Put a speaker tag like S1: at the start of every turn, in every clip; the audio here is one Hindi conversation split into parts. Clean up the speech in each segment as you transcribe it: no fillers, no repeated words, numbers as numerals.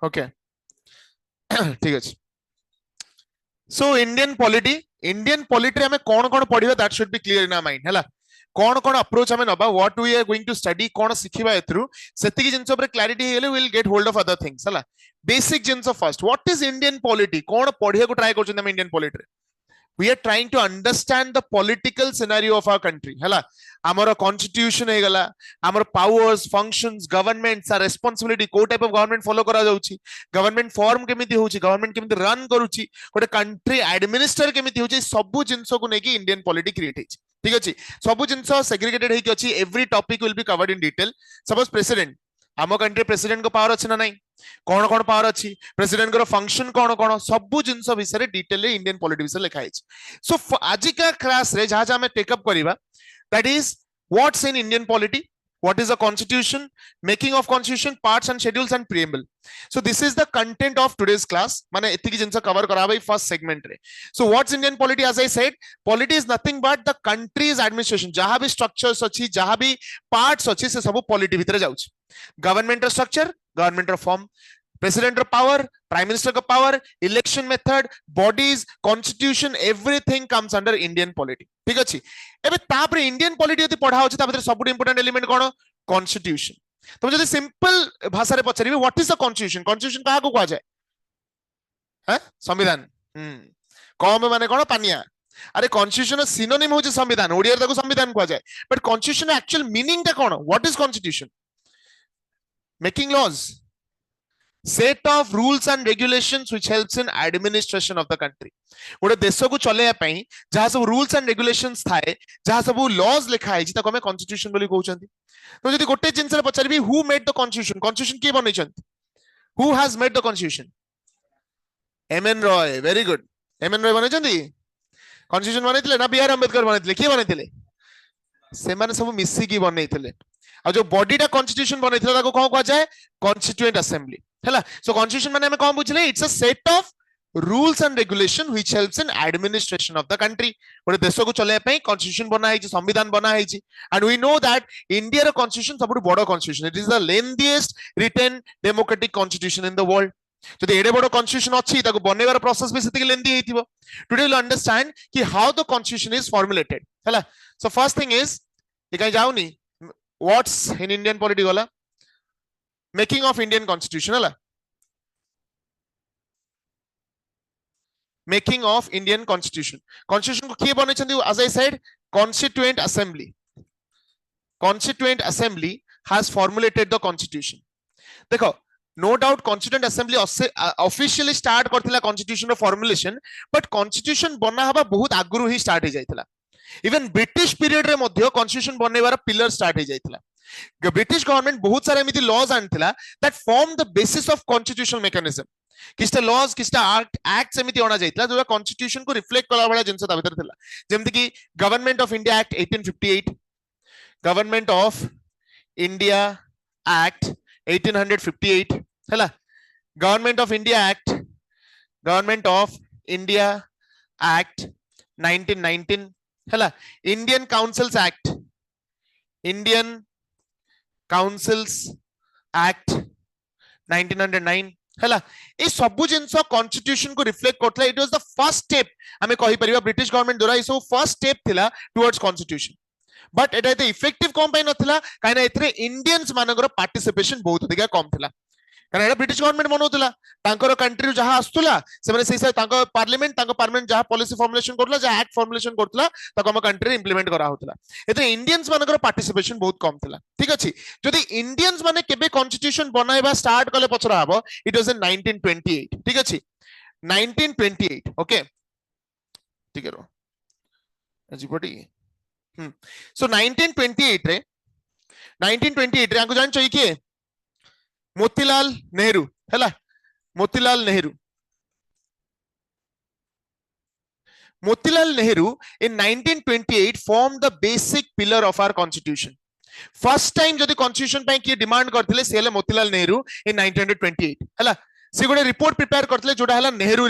S1: ओके ठीक अछि सो इंडियन पॉलिटी हमें कौन कौन पढ़िबा that should be clear in our mind हैला कौन कौन अप्रोच हमें नबा what we are going to study कौन सिखिबा एथरू सेतिकी जिंस ऊपर क्लैरिटी हेले will get hold of other things हैला बेसिक जिंस first what is Indian polity कौन पढ़िया को ट्राई करछन हम Indian polity we are trying to understand the political scenario of our country hela amara constitution he gala amara powers functions governments are responsibility co type of government follow kara jauchi government form kemiti hochi government kemiti run karuchi gote country administer kemiti hochi sabu jinso ko neki indian polity create hechi ठीक अछि सब जिंस सेग्रीगेटेड हेकी अछि every topic will be covered in detail suppose president आम कंट्री प्रेसिडेंट को पावर अछि ना नहीं कौन कौन पावर अच्छी प्रेसिडेंट को फंक्शन कौन कौन सब जिन विषय डिटेल इंडियन पॉलिटी विषय लिखा है सो आज का क्लास रे जहां जहां टेकअप करवा that is what's in Indian polity what is a constitution making of constitution parts and schedules and preamble so this is the content of today's class mane etiki jinsa cover kara by first segment re so what's indian polity as I said polity is nothing but the country's administration jaha bhi structures achi jaha bhi parts achi se सब polity भितर जाउछि government structure government form president power prime minister का power election method bodies constitution everything comes under Indian polity ठीक अछि एबे तापर इंडियन पॉलिटी यदि पढ़ा होछि तापर सब इंपोर्टेंट एलिमेंट कोन कॉन्स्टिट्यूशन तो जदि सिंपल भाषा रे पछरिबे what is the constitution constitution काहा को कहा जाय हैं संविधान कम माने कोन पानिया अरे कॉन्स्टिट्यूशन सिनोनिम होछि संविधान ओडिया रे ताको संविधान कहा जाय बट कॉन्स्टिट्यूशन एक्चुअल मीनिंग ता कोन what is constitution making laws set of rules and regulations which helps in administration of the country गोटे देश को चलेया पई जहां सब रूल्स एंड रेगुलेशंस थाए जहां सब लॉज लिखा है ताको हमें कॉन्स्टिट्यूशन बोली कहउछंती तो जदी गोटे जिंस रे पचारबी who made the constitution constitution के बनैछंती who has made the constitution M N Roy very good M N Roy बनैछंती कॉन्स्टिट्यूशन बनैथिले ना बी आर अंबेडकर बनैथिले के बनैथिले से माने सब मिसी की बनैथिले और जो बॉडीटा कॉन्स्टिट्यूशन बनैथिले ताको कोन कहै जाय कॉन्स्टिट्यूएंट असेंबली हैला सो कॉन्स्टिट्यूशन माने हमें कोन बुझले it's a set of rules and regulation which helps in administration of the country गोटे देश को चले पई कॉन्स्टिट्यूशन बना है संविधान बना है and we know that india रो कॉन्स्टिट्यूशन सबुठ बड़ constitution it is the lengthiest written democratic constitution in the world जदि एडे बड़ कॉन्स्टिट्यूशन अछि ताको बनेबार प्रोसेस भी सेतिक लेंदी हेतिबो टुडे विल अंडरस्टैंड कि how the constitution is formulated हैला सो फर्स्ट थिंग इज ये कहीं जाउनी व्हाट्स इन इंडियन पॉलिटी वाला मेकिंग ऑफ इंडियन कॉन्स्टिट्यूशन हैला making of Indian constitution constitution को किए बनेछंती as I said constituent assembly has formulated the constitution देखो no doubt constituent assembly officially start करथिला कॉन्स्टिट्यूशन रो फॉर्मुलेशन बट कॉन्स्टिट्यूशन बना हबा बहुत आगुरु ही स्टार्ट हो जाइथिला इवन ब्रिटिश पीरियड रे मध्य कॉन्स्टिट्यूशन बननेबार पिलर स्टार्ट हो जाइथिला ब्रिटिश गवर्नमेंट बहुत सारा एमिति लॉज आनथिला that form the basis of constitutional mechanism किस्ता लॉज किस्ता एक्ट एमिति आना जाइथिला जो कॉन्स्टिट्यूशन को रिफ्लेक्ट कला वाला जिंस ता भीतर थिला जेमति कि government of India act 1858 government of India act 1858 हैला गवर्नमेंट ऑफ इंडिया एक्ट 1919 हैला इंडियन काउंसिल्स एक्ट 1909 हैला ए सबु जिंस कॉन्स्टिट्यूशन को रिफ्लेक्ट करथला it was the first step हमें कहि परिबा ब्रिटिश गवर्नमेंट द्वारा इसो फर्स्ट स्टेप थिला टुवर्ड्स कॉन्स्टिट्यूशन बट एटा एते इफेक्टिव कम पाई नथिला काइना एथरे इंडियंस मानकर पार्टिसिपेशन बहुत अधिक कम थिला कारण एटा ब्रिटिश गवर्नमेंट मनोतला तांकर कंट्री जहां आस्तुला से माने सेसा तांको पार्लियामेंट जहां पॉलिसी फॉर्मुलेशन करतला जहां एक्ट फॉर्मुलेशन करतला ताको हम कंट्री इंप्लीमेंट करा होतला एते इंडियंस मानकर पार्टिसिपेशन बहुत कम थिला ठीक अछि जदि इंडियंस माने केबे कॉन्स्टिट्यूशन बनाइबा स्टार्ट कले पछरा हबो इट वाज इन 1928 ठीक अछि 1928 ओके ठीक है रो अजीबटी सो 1928 रे आको जान चाहिए कि मोतीलाल नेहरू हैला Motilal Nehru in 1928 formed the basic pillar of our constitution first time जदि constitution पे की डिमांड करथिले सेले मोतीलाल नेहरू in 1928 हैला से गोटे रिपोर्ट प्रिपेयर करथिले जोडा हैला Nehru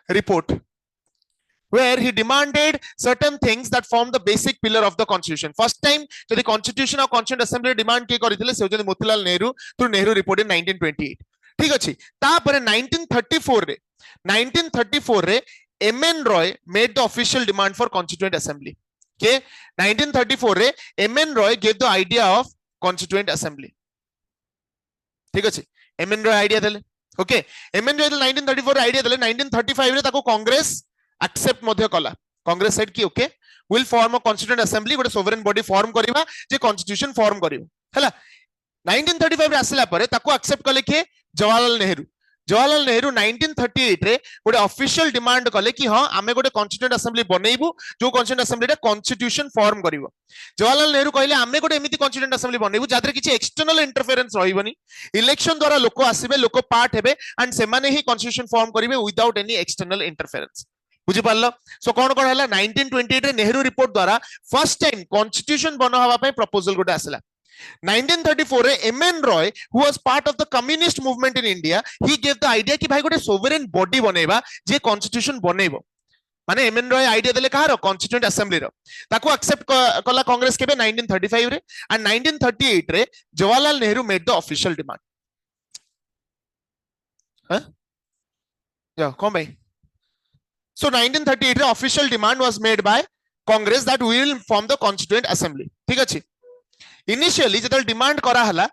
S1: report where he demanded certain things that form the basic pillar of the constitution. First time the constitution or constituent assembly demand ke karithile se hochନ୍ତି Motilal Nehru through Nehru report in 1928. ठीक अछि तापरे 1934 रे MN Roy made the official demand for constituent assembly. Okay, 1934 रे MN Roy gave the idea of constituent assembly. ठीक अछि MN Roy idea देले. ओके MN Roy 1934 रे idea देले 1935 रे ताको कांग्रेस एक्सेप्ट मध्य कला. कांग्रेस सेड कि okay will form a constituent assembly गोटे सोवरेन बॉडी फॉर्म करिवा जे कॉन्स्टिट्यूशन फॉर्म करिवो हला 1935 रे आसला परे ताको एक्सेप्ट कले के जवाहरलाल नेहरू. जवाहरलाल नेहरू 1938 रे गोटे ऑफिशियल डिमांड कले कि हां आमे गोटे कॉन्स्टिट्यूएंट असेंबली बनेइबु जो कॉन्स्टिट्यूएंट असेंबली रे कॉन्स्टिट्यूशन फॉर्म करिवो. जवाहरलाल नेहरू कहले आमे गोटे एमिति कॉन्स्टिट्यूएंट असेंबली बनेइबु जादरे किछि एक्सटर्नल इंटरफेरेंस रहिबनी. इलेक्शन द्वारा लोक आसीबे लोक पार्ट हेबे एंड से माने ही कॉन्स्टिट्यूशन फॉर्म करिवे विदाउट एनी एक्सटर्नल इंटरफेरेंस. बुझी पारलो. सो कोन कोन हला 1928 रे नेहरू रिपोर्ट द्वारा फर्स्ट टाइम कॉन्स्टिट्यूशन बनो हवा पय प्रपोजल गोटे आसला. 1934 रे MN Roy who was part of the communist movement in India he gave the idea कि भाई गोटे sovereign body बनेबा जे constitution बनेबो. माने MN Roy आइडिया देले कहार constituent assembly रो ताको एक्सेप्ट कला कांग्रेस केबे 1935 रे एंड 1938 रे Jawaharlal Nehru made the official demand. हां या कोन भाई. So 1938 रे official demand was made by Congress that we will form the constituent assembly. ठीक अछि. Initially जेतल डिमांड करा हला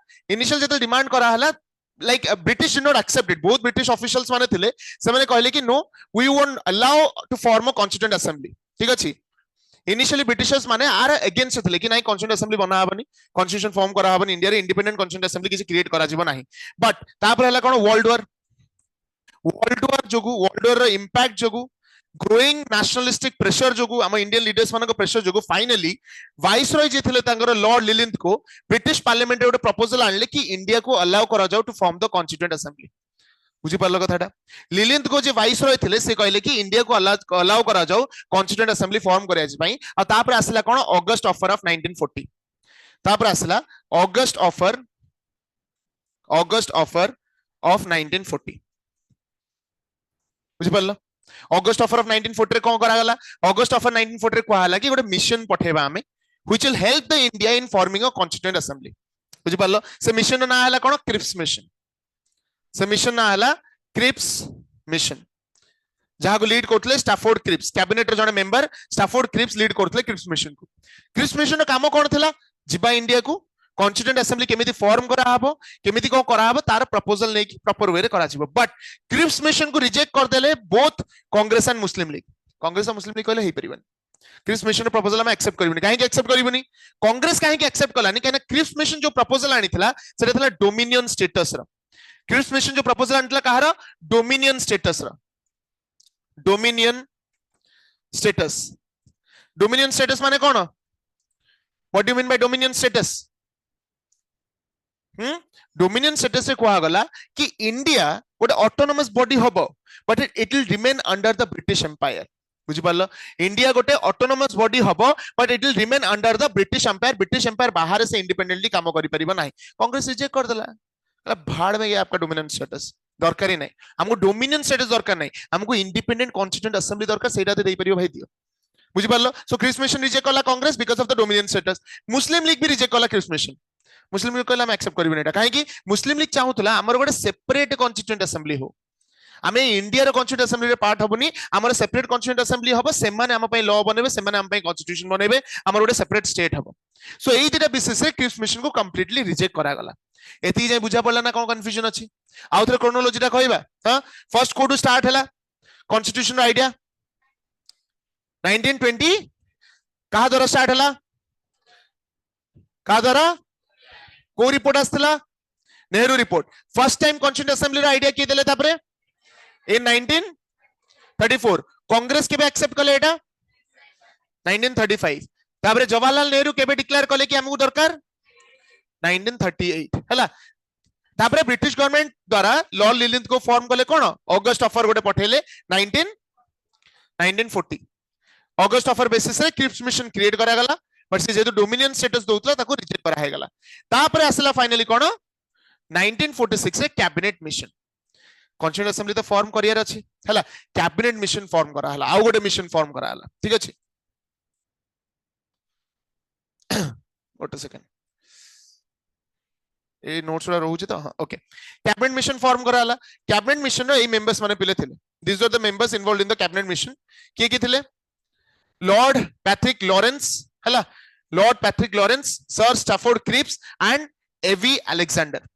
S1: like British did not accept it. Both British officials माने थिले से माने कहले कि no we won't allow to form a constituent assembly. ठीक अछि. Initially Britishers माने आर अगेंस्ट थिले कि नाही constituent assembly बना हबनी constitution form करा हबनी इंडिया रे independent constituent assembly किछि क्रिएट करा जिवो नाही. बट तापर हला कोन वर्ल्ड वॉर रो इंपैक्ट जोगु ग्रोइंग नेशनलिस्टिक प्रेशर जोगु हम इंडियन लीडर्स मानको प्रेशर जोगु फाइनली वाइसरॉय जे थिले तांगर लॉर्ड लिलिंथ को ब्रिटिश पार्लियामेंट रे प्रपोजल आनले कि इंडिया को अलाउ करा जाऊ to form the constituent assembly. बुझी पारलो कथाटा. लिलिंथ को जे वाइसरॉय थिले से कहले कि इंडिया को अलाउ करा जाऊ कॉन्स्टिट्यूएंट असेंबली फॉर्म करिया जे पई आ तापर आसला कोन ऑगस्ट ऑफर ऑफ 1940. तापर आसला ऑगस्ट ऑफर ऑफ 1940. बुझी पारलो. ऑगस्ट ऑफर ऑफ 1940 रे कोन करा गला. ऑगस्ट ऑफर 1940 रे कहला कि गोटे मिशन पठेबा हमें which will help the India in forming a constituent assembly. बुझी पारलो. से मिशन ना हला कोन क्रिप्स मिशन. से मिशन ना हला क्रिप्स मिशन जहा को लीड करथले स्टैफोर्ड क्रिप्स कैबिनेट रे जने मेंबर स्टैफोर्ड क्रिप्स लीड करथले क्रिप्स मिशन को. क्रिप्स मिशन रो काम कोन थिला जिबा इंडिया को कॉन्स्टिट्यूएंट असेंबली केमिति फॉर्म करा हबो केमिति को करा हबो तार प्रपोजल नै कि प्रॉपर वे रे करा छिबो. बट क्रिप्स मिशन को रिजेक्ट कर देले both Congress and Muslim league. Congress और मुस्लिम लीग कहले हे परिबन क्रिप्स मिशन रो प्रपोजल हम एक्सेप्ट करिबनी. काहे कि एक्सेप्ट करिबनी कांग्रेस काहे कि एक्सेप्ट कलानी काहे क्रिप्स मिशन जो प्रपोजल आनी थिला सेटा थिला डोमिनियन स्टेटस रो. क्रिप्स मिशन जो प्रपोजल आनी थिला कहार डोमिनियन स्टेटस रो. डोमिनियन स्टेटस माने कोन. What do you mean by dominion status. Dominion status से कहा गला कि इंडिया गोटे ऑटोनोमस बॉडी होबो but it will remain under the British empire. बुझी पारलो. इंडिया गोटे ऑटोनोमस बॉडी होबो but it will remain under the British empire. British empire बाहर से इंडिपेंडेंटली काम करि परिबो नाही. कांग्रेस रिजेक्ट कर देला. भाड़ में गया आपका डोमिनियन स्टेटस दरकार ही नहीं. हमको डोमिनियन स्टेटस दरकार नहीं. हमको इंडिपेंडेंट कॉन्स्टिट्यूएंट असेंबली दरकार सेटा दे परियो भाई दियो. बुझी पारलो. सो क्रिप्स मिशन रिजेक्ट कला Congress because of the dominion status. Muslim league भी रिजेक्ट कला क्रिप्स मिशन. मुस्लिम लीग कहला हम एक्सेप्ट करबे नेटा काहे कि मुस्लिम लीग चाहुतला हमर गोटे सेपरेट कॉन्स्टिट्यूएंट असेंबली हो. आमे इंडिया रो कॉन्स्टिट्यूएंट असेंबली रे पार्ट हबुनी. हमर सेपरेट कॉन्स्टिट्यूएंट असेंबली हबो. सेमाने हम पई लॉ बनेबे सेमाने हम पई कॉन्स्टिट्यूशन बनेबे. हमर गोटे सेपरेट स्टेट हबो. सो एई दिटा बेसिस रे क्रिप्स मिशन को कंप्लीटली रिजेक्ट करा गला. एती जे बुझा पड़ला ना कोन कंफ्यूजन अछि. आउ थरे क्रोनोलॉजी टा कहबा. हां फर्स्ट को टू स्टार्ट हला कॉन्स्टिट्यूशन रो आईडिया 1920 कहा द्वारा स्टार्ट हला. कहा द्वारा को रिपोर्ट आस्तला Nehru report. First time constituent assembly रा आईडिया की देले तापरे इन 1934. कांग्रेस केबे एक्सेप्ट कले एटा 1935. तापरे जवाहरलाल नेहरू केबे डिक्लेयर कले कि हमहु दरकार 1938 हला. तापरे ब्रिटिश गवर्नमेंट द्वारा लॉर्ड लिलिंथ को फॉर्म कले कोन ऑगस्ट ऑफर गोटे पठेले 1940. ऑगस्ट ऑफर बेसिस रे क्रिप्स मिशन क्रिएट करा गला. बट से जेतु डोमिनियन स्टेटस दोतला ताको रिजेक्ट करा हेगला. तापरे आसला फाइनली कोन 1946 रे कैबिनेट मिशन. कॉन्स्टिट्यूएंट असेंबली तो फॉर्म करियर अछि हला कैबिनेट मिशन फॉर्म करा हला आउ गोटे मिशन फॉर्म करा हला ठीक अछि गोटे सेकंड ए नोट्स रा रहउछि तो हां ओके कैबिनेट मिशन फॉर्म करा हला कैबिनेट मिशन रो ए मेंबर्स माने पिले थिले this are the members involved in the cabinet mission के थिले लॉर्ड पैट्रिक लॉरेंस हला lord Patrick Lawrence sir Stafford Cripps and A V Alexander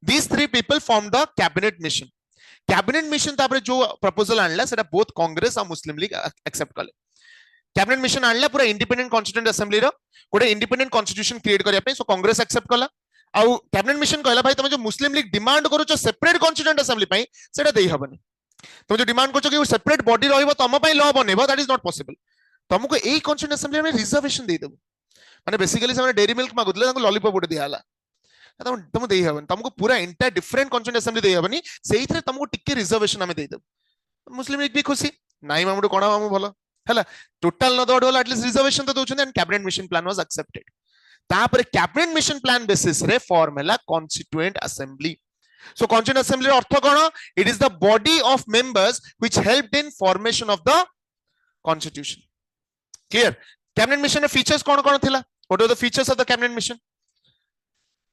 S1: these three people formed the cabinet mission cabinet mission तापर जो प्रपोजल आनला सेटा बोथ कांग्रेस और मुस्लिम लीग एक्सेप्ट कले कैबिनेट मिशन आनला पूरा इंडिपेंडेंट कॉन्स्टिट्यूएंट असेंबली रो गोटे इंडिपेंडेंट कॉन्स्टिट्यूशन क्रिएट करिया पे सो कांग्रेस एक्सेप्ट कला आउ कैबिनेट मिशन कहला भाई तुम जो मुस्लिम लीग डिमांड करूछ सेपरेट कॉन्स्टिट्यूएंट असेंबली पे सेटा देई हबनी तुम जो डिमांड करछ कि सेपरेट बॉडी रहइबो तम पे लॉ बनेबो दैट इज नॉट पॉसिबल तुमको एई कॉन्स्टिट्यूएंट असेंबली में रिजर्वेशन देई देबो माने बेसिकली से डेयरी मिल्क मागुतले ताको लॉलीपॉप उठे दियाला तुम दे हबन तुमको पूरा इंटायर डिफरेंट कॉन्स्टिट्यूएंट असेंबली दे हबनी सेही थरे तुमको टिके रिजर्वेशन हमें दे देबो मुस्लिम लीग भी खुशी नाइ मामुडो कोना मामु भलो हला टोटल न दडोल एटलीस्ट रिजर्वेशन तो दोछन and cabinet mission plan was accepted तापर कैबिनेट मिशन प्लान बेसिस रे फॉर्म हला constituent assembly so constituent assembly अर्थ कोन it is the body of members which helped in formation of the constitution clear cabinet mission रे फीचर्स कोन कोन थिला what are the features of the cabinet mission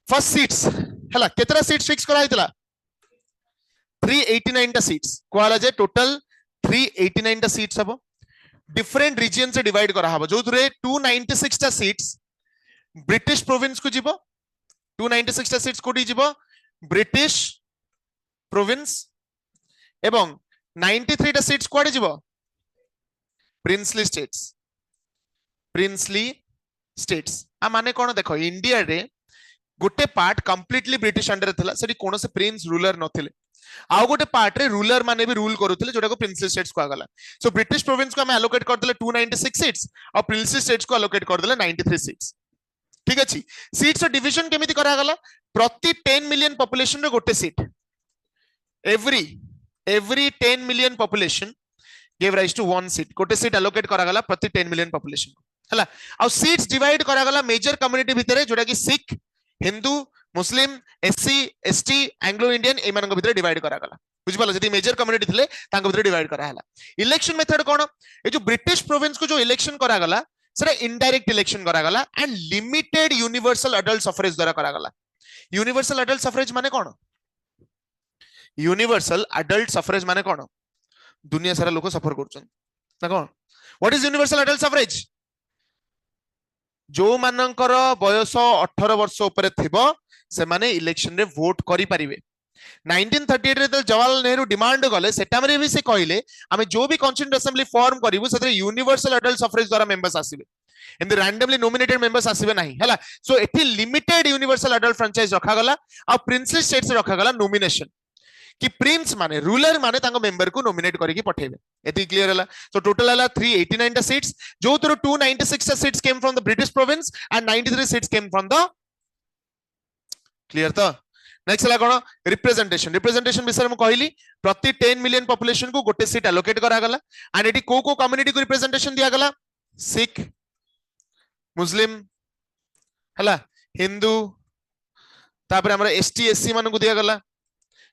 S1: first seats हला केतरा सीट्स फिक्स करा हितला 389 टा सीट्स कोला जे टोटल 389 टा सीट्स हबो डिफरेंट रीजन से डिवाइड करा हबो जो थरे 296 टा सीट्स ब्रिटिश प्रोविंस को जीवो 296 टा सीट्स कोडी जीवो ब्रिटिश प्रोविंस एवं 93 टा सीट्स कोडे जीवो प्रिंसली स्टेट्स आ माने कोन देखो इंडिया रे गोटे पार्ट कंप्लीटली ब्रिटिश अंडर थिला सेठी कोन से प्रिंस रूलर नथिले आउ गोटे पार्ट रे रूलर माने भी रूल करूथिले जोटा को प्रिंसली स्टेट्स को आगला सो ब्रिटिश प्रोविंस को हम एलोकेट कर देले 296 सीट्स और प्रिंसली स्टेट्स को एलोकेट कर देले 93 सीट्स ठीक अछि सीट्स रो डिवीजन केमिति करा गला प्रति 10 मिलियन पॉपुलेशन रे गोटे seat every 10 million population give rise to one seat गोटे सीट एलोकेट करा गला प्रति 10 मिलियन पॉपुलेशन को हला और सीट्स डिवाइड करा गला मेजर कम्युनिटी भितरे जोटा कि सिख हिंदू मुस्लिम एससी एसटी एंग्लो इंडियन ए मानक भितर डिवाइड करा गला बुझ पालो जति मेजर कम्युनिटी थिले तांक भितर डिवाइड करा हला इलेक्शन मेथड कोन ए जो ब्रिटिश प्रोविंस को जो इलेक्शन करा गला सेटा इनडायरेक्ट इलेक्शन करा गला and limited universal adult suffrage द्वारा करा गला यूनिवर्सल अडल्ट सफरेज माने कोन यूनिवर्सल अडल्ट सफरेज माने कोन दुनिया सारा लोक सफर करछन ना कोन what is universal adult suffrage जो मानकर बयस 18 वर्ष ऊपर थिबो से माने इलेक्शन रे वोट करि परिबे 1938 रे तो जवाहरलाल नेहरू डिमांड गले सेटा में भी से कहले आमे जो भी कॉन्स्टिट्यूएंट असेंबली फॉर्म करिवु सेते यूनिवर्सल अडल्ट सफरेज द्वारा मेंबर्स आसीबे in the randomly nominated members आसीबे नाही हला सो एठी लिमिटेड यूनिवर्सल अडल्ट फ्रेंचाइज रखा गला आ प्रिंसली स्टेट्स रखा गला नॉमिनेशन कि प्रिंस माने रूलर माने तांको मेंबर को नॉमिनेट करके पठेबे एती क्लियर हला सो टोटल हला 389 टा सीट्स जो थरो 296 टा seats came from the British province and 93 seats came from the clear तो नेक्स्ट हला कोन रिप्रेजेंटेशन विषय में कहली प्रति 10 मिलियन पॉपुलेशन को गोटे सीट एलोकेट करा गला एंड एटी को कम्युनिटी को रिप्रेजेंटेशन दिया गला सिख मुस्लिम हला हिंदू तापर हमरा एसटी एससी मान को दिया गला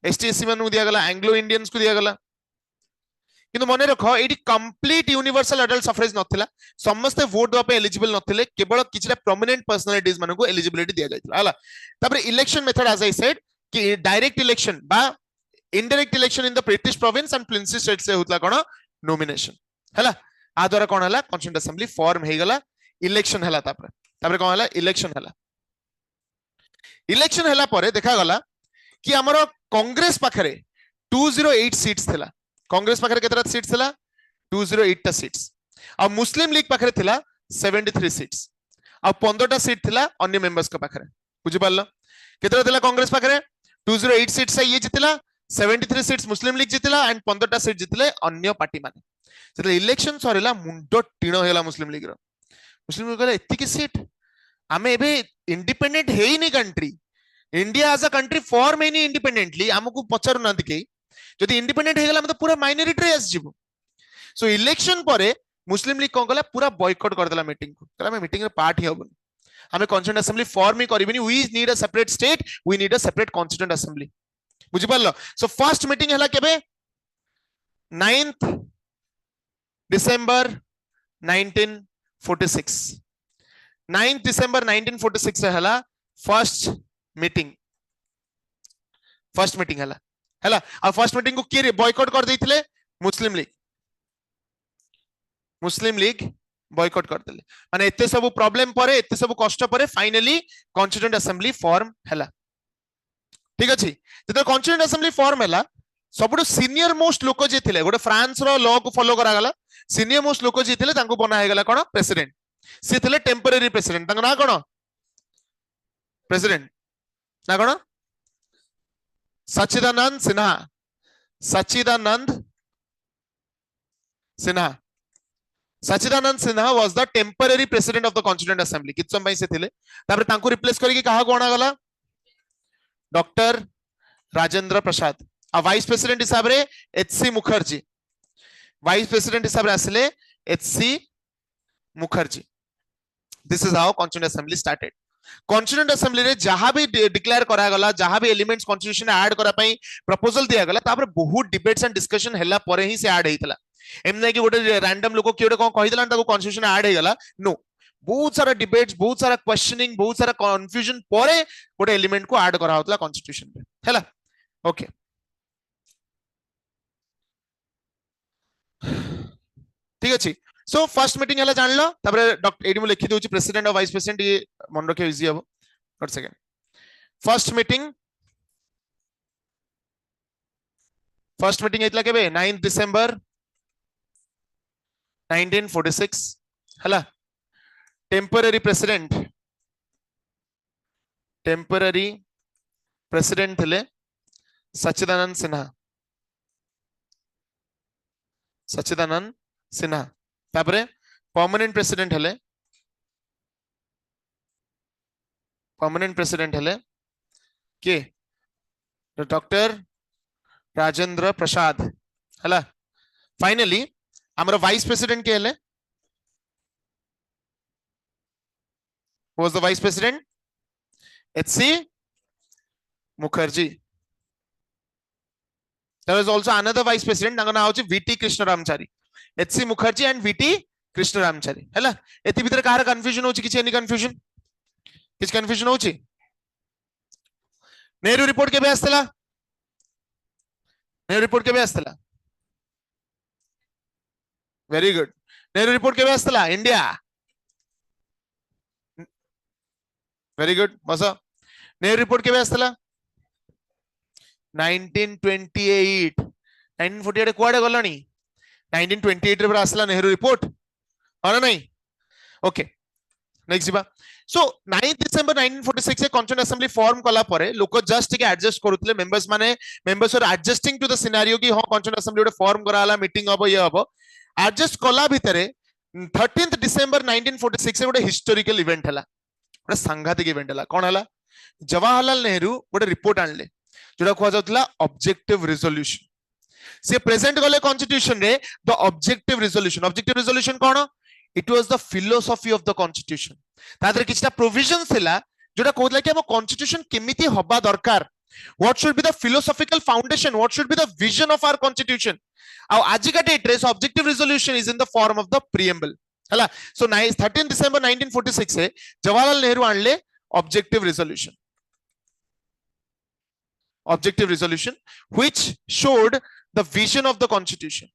S1: एसटी एससी मान को दिया गला एंग्लो इंडियंस को दिया गला किंतु मने रखो एटी कंप्लीट यूनिवर्सल अडल्ट सफरेज नथिला समस्त वोट दवा पे एलिजिबल नथिले केवल किछटा प्रोमिनेंट पर्सनालिटीज माने को एलिजिबिलिटी दिया जायतिला हला तापर election method as I said कि डायरेक्ट इलेक्शन बा indirect election in the British province and princely state से होतला कोन नॉमिनेशन हला आ द्वारा कोन हला कॉन्स्टिट्यूएंट असेंबली फॉर्म हे गला इलेक्शन हला तापर कोन हला इलेक्शन हला परे देखा गला कि हमरो कांग्रेस पाखरे 208 सीट्स थिला कांग्रेस पाखरे केतरा सीट्स थिला 208 टा सीट्स आ मुस्लिम लीग पाखरे थिला 73 सीट्स आ 15 टा सीट थिला अन्य मेंबर्स के पाखरे बुझि पारलो केतरा थिला कांग्रेस पाखरे 208 सीट्स ये जितिला 73 सीट्स मुस्लिम लीग जितिला एंड 15 टा सीट जितिले अन्य पार्टी माने सेतले इलेक्शन सरिला मुंडो टिणो हेला मुस्लिम लीग कहले एत्ती की सीट आमे एबे इंडिपेंडेंट हेई नि country India as a country form any independently हमको पचारु ना दिके जदि इंडिपेंडेंट हे गला हम तो पूरा माइनॉरिटी रे आस जिवो सो इलेक्शन परे मुस्लिम लीग कोन गला पूरा बॉयकॉट कर देला मीटिंग को कहला हम मीटिंग रे पार्ट ही होबन हमें कॉन्स्टिट्यूएंट असेंबली फॉर्म ही करबिनी we need a separate state we need a separate constituent assembly बुझी पारलो सो फर्स्ट मीटिंग हला केबे 9th डिसेंबर 1946 9th डिसेंबर 1946 हला फर्स्ट मीटिंग हला आ फर्स्ट मीटिंग को किए बॉयकॉट कर देथिले मुस्लिम लीग बॉयकॉट कर देले माने एते सब प्रॉब्लम परे एते सब कष्ट परे फाइनली कॉन्स्टिट्यूएंट असेंबली फॉर्म हला ठीक अछि जते कॉन्स्टिट्यूएंट असेंबली फॉर्म हला सबुठु सीनियर मोस्ट लोक जे थिले गोटे फ्रांस रो लॉ को फॉलो करा गला सीनियर मोस्ट लोक जे थिले तांको बना हे गला कोन प्रेसिडेंट से थिले टेम्पररी प्रेसिडेंट तांको ना कोन प्रेसिडेंट ना कोन सच्चिदानंद Sinha was the temporary president of the constituent assembly कित समय से थिले तापर तांको रिप्लेस करिके कहा कोना गला डॉक्टर राजेंद्र प्रसाद आ वाइस प्रेसिडेंट हिसाब रे एचसी मुखर्जी वाइस प्रेसिडेंट हिसाब रे आसले HC Mukherjee this is how constituent assembly started constituent assembly रे जहां भी डिक्लेयर करा गला जहां भी एलिमेंट्स कॉन्स्टिट्यूशन ऐड करा पई प्रपोजल दिया गला तापर बहुत डिबेट्स एंड डिस्कशन हला परे ही से ऐड हेतला एमने कि गोटे रैंडम लोक कियोटे कोन कहिदला ताको कॉन्स्टिट्यूशन ऐड हे गला नो बहुत सारा डिबेट्स बहुत सारा क्वेश्चनिंग बहुत सारा कंफ्यूजन परे गोटे एलिमेंट को ऐड करा होतला कॉन्स्टिट्यूशन रे हला ओके ठीक अछि सो फर्स्ट मीटिंग हला जान लो तबरे डॉक्टर एडी मु लिखि दोछि प्रेसिडेंट और वाइस प्रेसिडेंट ये मन रखे इजी हबो वन सेकंड फर्स्ट मीटिंग हेतला केबे 9th डिसेंबर 1946 हला टेम्पररी प्रेसिडेंट थिले सच्चिदानंद सिन्हा तापरे परमानेंट प्रेसिडेंट हेले के डॉक्टर राजेंद्र प्रसाद हला फाइनली हमर वाइस प्रेसिडेंट के हेले was the vice president HC Mukherjee there was also another vice president तांका नाम होची VT कृष्णरामचारी HC Mukherjee and VT कृष्णरामचारी हला एति भीतर कार कंफ्यूजन होची किछ एनी कंफ्यूजन किछ कंफ्यूजन होची नेहरू रिपोर्ट केबे आस्तला वेरी गुड नेहरू रिपोर्ट केबे आस्तला इंडिया वेरी गुड बस नेहरू रिपोर्ट केबे आस्तला 1928 1948 कुआडे गलानी 1928 रे आसला नेहरू रिपोर्ट हां नहीं ओके नेक्स्ट जीवा सो 9th डिसेंबर 1946 से कॉन्स्टिट्यूएंट असेंबली फॉर्म कला परे लोक जस्ट के एडजस्ट करूतले members are adjusting to the scenario कि हां कॉन्स्टिट्यूएंट असेंबली ओटे फॉर्म कराला मीटिंग हबो ये हबो एडजस्ट कला भितरे 13th डिसेंबर 1946 से गोटे हिस्टोरिकल इवेंट हला गोटे सांघातिक इवेंट हला कोन हला जवाहरलाल नेहरू गोटे रिपोर्ट आनले जोडा खोआ जाउतला ऑब्जेक्टिव रिजोल्यूशन से प्रेजेंट गले कॉन्स्टिट्यूशन रे द ऑब्जेक्टिव रिजोल्यूशन कोन it was the philosophy of the constitution तादर किछटा प्रोविजन थिला जोडा कहला कि हम कॉन्स्टिट्यूशन केमिति हबा दरकार what should be the philosophical foundation what should be the vision of our constitution आउ आज का डेट रे objective resolution is in the form of the preamble हला सो 13 डिसेंबर 1946 से जवाहरलाल नेहरू आनले objective resolution which showed the vision of the constitution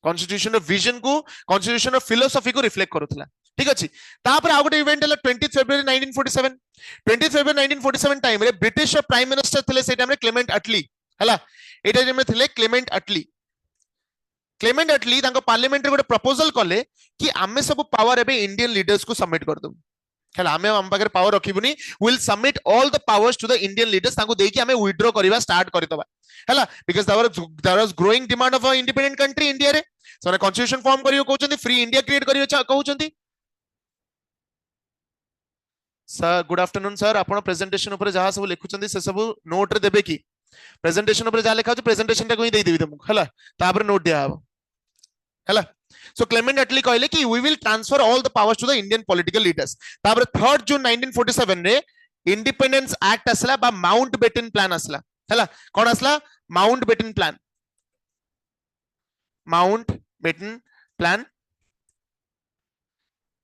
S1: constitution vision को constitution philosophy को reflect करूतला ठीक अछि तापर आ गोटे इवेंट हला 20th फरवरी 1947 टाइम रे ब्रिटिश प्राइम मिनिस्टर थिले से टाइम रे क्लेमेंट अटली हला एटा जे में थिले क्लेमेंट अटली तांको पार्लियामेंट रे गोटे प्रपोजल कले कि आमे सब पावर एबे इंडियन लीडर्स को सबमिट कर दउ हला आमे हम पाकर पावर रखिबुनी will submit all the powers to the Indian leaders तांको देकी आमे विथड्रॉ करबा स्टार्ट करतबा हला because there was growing demand of a independent country India रे सो कॉन्स्टिट्यूशन फॉर्म करियो कहउचंदी फ्री इंडिया क्रिएट करियो कहउचंदी सर गुड आफ्टरनून सर आपण प्रेजेंटेशन ऊपर जहा सब लिखुचंदी से सब नोट रे देबे की प्रेजेंटेशन ऊपर जा लिखा हो प्रेजेंटेशन टा कोई दे देबी तुमको हला तापर नोट दिया हबो हला सो क्लेमेंट एटली कहले कि we will transfer all the powers to the Indian political leaders. तापर 3 जून 1947 रे इंडिपेंडेंस एक्ट असला बा माउंट बेटन प्लान असला हला कोन असला Mountbatten plan. Mountbatten plan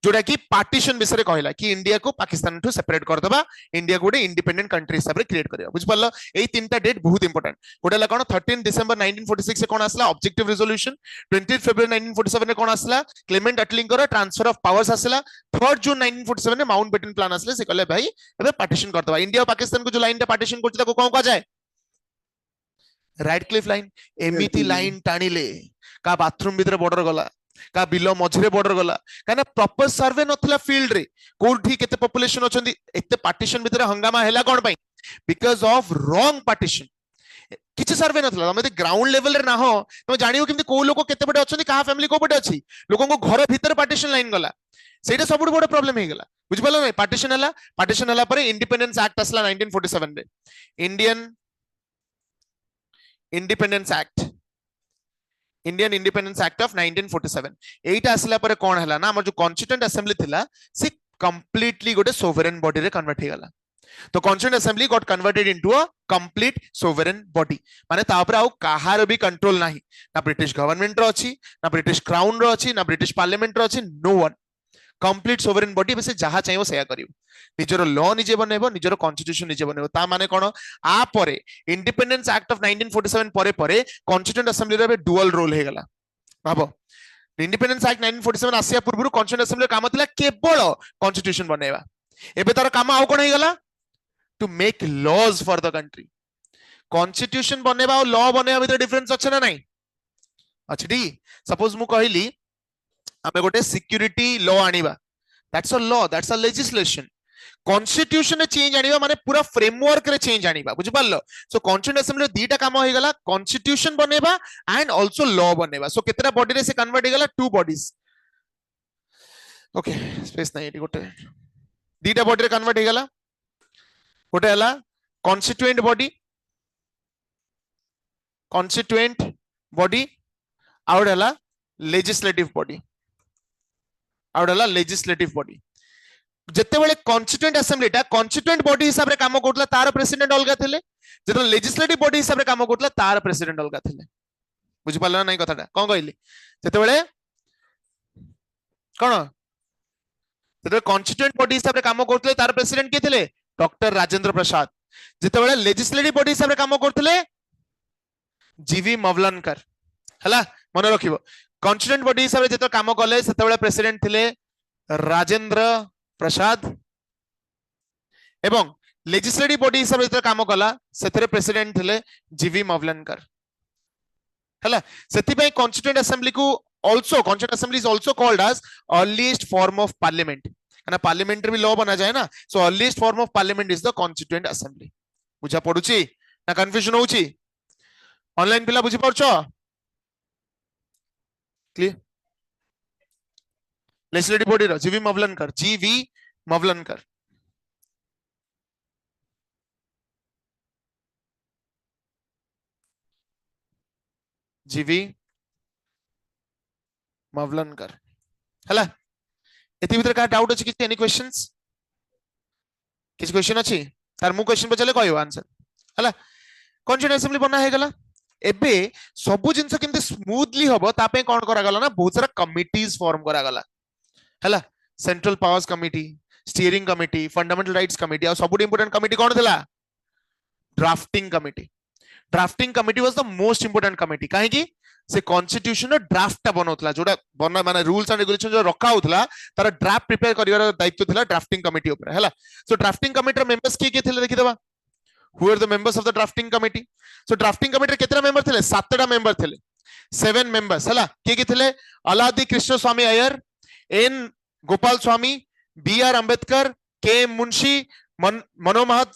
S1: जोड़ा कि पार्टीशन विषय कहला कि इंडिया को पाकिस्तान ठू सेपरेट कर दबा, इंडिया को इंडिपेंडेंट कंट्री हिसाब रे क्रिएट करबा। बुझ पालो एई तीनटा डेट बहुत इंपोर्टेंट। गोटे ला कोन 13 डिसेंबर 1946 से कोन आसला ऑब्जेक्टिव रेजोल्यूशन, 20 फरवरी 1947 रे कोन आसला क्लेमेंट एटली को ट्रांसफर ऑफ पावर्स आसला, 3 जून 1947 रे माउंट बेटन प्लान आसले से कहले भाई एबे पार्टीशन कर दबा। इंडिया और पाकिस्तान को जो लाइन टा पार्टीशन करछि ताको कोन कहा जाय राइट क्लिफ लाइन। एमिति लाइन टाणीले का बाथरूम भीतर बॉर्डर गला का बिलो मझरे बॉर्डर गला काना प्रॉपर सर्वे नथला फील्ड रे कोठी केते पॉपुलेशन अछंती एते पार्टीशन भीतर हंगामा हैला कोन पई बिकॉज़ ऑफ रॉन्ग पार्टीशन। किछ सर्वे नथला हम ग्राउंड लेवल रे ना हो तुम जानियो किमते को लोक केते बडे अछंती का फैमिली को बडे अछि लोकन को घर भीतर पार्टीशन लाइन गला सेटा सब बड़ प्रॉब्लम हे गला। बुझ पालो नै पार्टीशन हला पर इंडिपेंडेंस एक्ट असला 1947 रे Indian independence act Indian independence act of 1947 एटा असला पर कोन हला ना हमर जो कॉन्स्टिट्यूएंट असेंबली थिला से कंप्लीटली गोटे सोवरेन बॉडी रे कन्वर्ट हे गला। तो constituent assembly got converted into a complete sovereign body माने ता ऊपर आउ काहार भी कंट्रोल नाही ना ब्रिटिश गवर्नमेंट रो अछि ना ब्रिटिश क्राउन रो अछि ना ब्रिटिश पार्लियामेंट रो अछि no one complete sovereign body बसे जहा चाहिए सेया करिवो निजरो लॉ निजे बनेबो निजरो कॉन्स्टिट्यूशन निजे बनेबो ता माने कोन आ परे इंडिपेंडेंस एक्ट ऑफ 1947 परे परे कॉन्स्टिट्यूएंट असेंबली रे डुअल रोल हे गला। भाबो इंडिपेंडेंस एक्ट 1947 आसिया पूर्व कॉन्स्टिट्यूएंट असेंबली काम थिला केवल कॉन्स्टिट्यूशन बनेबा एबे तार काम आउ कोन हे गला to make laws for the country. Constitution बनेबा और लॉ बनेबा भीतर डिफरेंस अछि ना नाही अछि। सपोज मु कहली आमे गोटे सिक्यूरिटी लॉ आनिबा that's a law that's a legislation. Constitution रे चेंज आनिबा माने पूरा फ्रेमवर्क रे चेंज आनिबा बुझ पालो। सो कॉन्स्टिट्यूएंट असेंबली दीटा काम होई गला कॉन्स्टिट्यूशन बनेबा एंड आल्सो लॉ बनेबा। सो केतरा बॉडी रे से कन्वर्ट हे गला 2 बॉडीज ओके स्पेस नाही एटी गोटे दीटा बॉडी रे कन्वर्ट हे गला गोटे हला कॉन्स्टिट्यूएंट बॉडी आउट हला लेजिस्लेटिव बॉडी जेतेबेले कॉन्स्टिट्यूएंट असेंबली टा कॉन्स्टिट्यूएंट बॉडी हिसाब रे काम करतला तार प्रेसिडेंट अलगा थिले जेतो लेजिस्लेटिव बॉडी हिसाब रे काम करतला तार प्रेसिडेंट अलगा थिले। बुझि पालो नै कथाटा कोन कहली जेतेबेले कोन जेतेबेले कॉन्स्टिट्यूएंट बॉडी हिसाब रे काम करतले तार प्रेसिडेंट के थिले डॉक्टर राजेंद्र प्रसाद। जेतेबेले लेजिस्लेटिव बॉडी हिसाब रे काम करतले जीवी मवलनकर हला मन रखिबो। कॉन्स्टिट्यूएंट बॉडी हिसाब रे जेतो काम कले सेतेबेले प्रेसिडेंट थिले राजेंद्र प्रसाद एवं लेजिस्लेटिव बॉडी हिसाब से काम कला सेथरे प्रेसिडेंट थिले जीवी मवलनकर हला। सेति पय कॉन्स्टिट्यूएंट असेंबली को also constituent assembly is also called as earliest form of parliament ना पार्लियामेंट भी लॉ बना जाए ना। So earliest form of parliament is the constituent assembly. बुझा पडुची ना कंफ्यूजन होउची ऑनलाइन पिला बुझी परछो क्लियर। लेजिस्लेटिव बॉडी रो जीवी मवलनकर हला एति भीतर का डाउट अछि कि एनी क्वेश्चंस किछ क्वेश्चन अछि तार मु क्वेश्चन पचले कहयो आंसर हला। कॉन्स्टिट्यूएंट असेंबली बना हे गला एबे सब जिंस केमते स्मूथली होबो ता पे कोन करा गला ना बहुत सारा कमिटीज फॉर्म करा गला हला। Central powers committee, steering committee, fundamental rights committee और सबुट इंपोर्टेंट कमिटी कोन थिला drafting committee. Drafting committee was the most important committee काहे कि से कॉन्स्टिट्यूशन ड्राफ्ट टा बनौतला जोडा बना माने रूल्स एंड रेगुलेशन जो रखा होतला तार ड्राफ्ट प्रिपेयर करिवार दायित्व थिला ड्राफ्टिंग कमिटी ऊपर हला। सो ड्राफ्टिंग कमिटी मेंबर्स के थिले देखि देबा who are the members of the drafting committee. So drafting committee केतरा मेंबर थिले 7टा मेंबर थिले 7 मेंबर्स हला। के थिले Alladi Krishnaswami Ayyar, N Gopalaswami, B R Ambedkar, K Munshi, Mohammad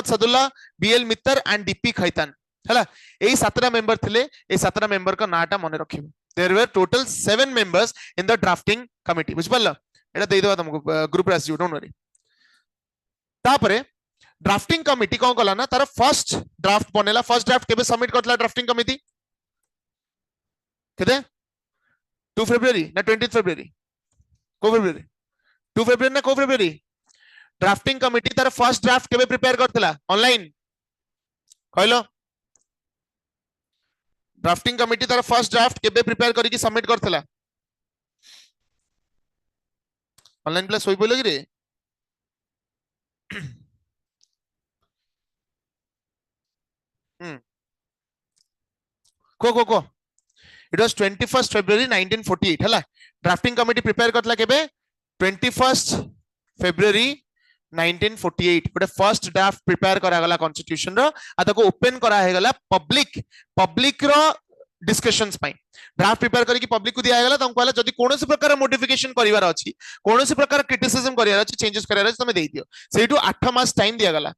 S1: Saadulla, B L Mitter and D P Khaitan हला। एई 7टा मेंबर थिले ए 7टा मेंबर का नाटा मने रखिबो। There were total 7 members in the drafting committee बुझ पल्ला एटा देइ देबा तुमको ग्रुप रे आसी डोंट वरी। तापरे ड्राफ्टिंग कमिटी कोन कला ना तार फर्स्ट ड्राफ्ट बनेला। फर्स्ट ड्राफ्ट केबे सबमिट करतला ड्राफ्टिंग कमिटी केते 2 फेब्रुआरी ना 20 फेब्रुआरी को फेब्रुआरी 2 फेब्रुआरी ना को फेब्रुआरी ड्राफ्टिंग कमिटी तार फर्स्ट ड्राफ्ट केबे प्रिपेयर करथला ऑनलाइन कहलो ड्राफ्टिंग कमिटी तार फर्स्ट ड्राफ्ट केबे प्रिपेयर करिकि सबमिट करथला ऑनलाइन प्लस होई बोले कि रे हम्म को इट वाज 21st February 1948 हला ड्राफ्टिंग कमिटी प्रिपेयर करथला केबे 21st February 1948 गोटे फर्स्ट ड्राफ्ट प्रिपेयर करा गला कॉन्स्टिट्यूशन रो आ ताको ओपन करा हे गला पब्लिक रो डिस्कशंस पाई ड्राफ्ट प्रिपेयर करी पब्लिक को दिया गला तम कहला जदी कोनोसी प्रकार मॉडिफिकेशन करिवार अछि कोनोसी प्रकार क्रिटिसिज्म करिवार अछि चेंजेस करिवार अछि तमे देई दियो सेटू 8 मास टाइम दिया गला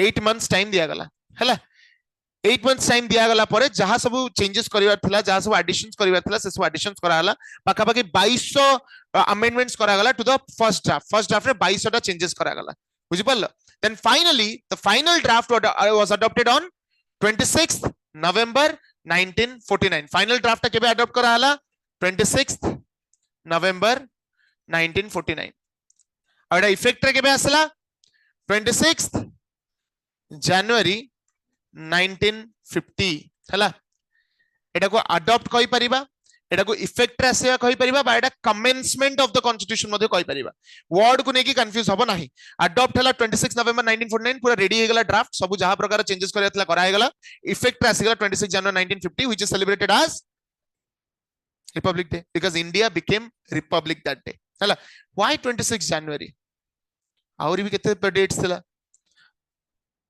S1: 8 मंथ्स टाइम दिया गला हला 8 मंथ्स टाइम दिया गला परे जहां सब चेंजेस करिवार थिला जहां सब एडिशंस करिवार थिला से सब एडिशंस करा हला पाखा पाखी 2200 अमेंडमेंट्स करा गला टू द फर्स्ट ड्राफ्ट रे 2200 टा चेंजेस करा गला बुझि पल्ल then finally the final draft was adopted on 26th November 1949 final draft केबे अडॉप्ट करा हला 26th November 1949 और इफेक्ट रे केबे आसला 26th January 1950 हला एटा को अडॉप्ट कहि परिबा एटा को इफेक्ट रे आसेया कहि परिबा बा एटा कमेंसमेंट ऑफ द कॉन्स्टिट्यूशन मध्ये कहि परिबा वर्ड को नेकी कंफ्यूज हबो नाही अडॉप्ट हला 26 नवंबर 1949 पूरा रेडी हे गला ड्राफ्ट सब जहां प्रकार चेंजेस करियातला करा हे गला इफेक्ट रे आसे गला 26 जनवरी 1950 which is celebrated as republic day because India became republic that day हला व्हाई 26 जनवरी आउरी भी केते डेट्स थिला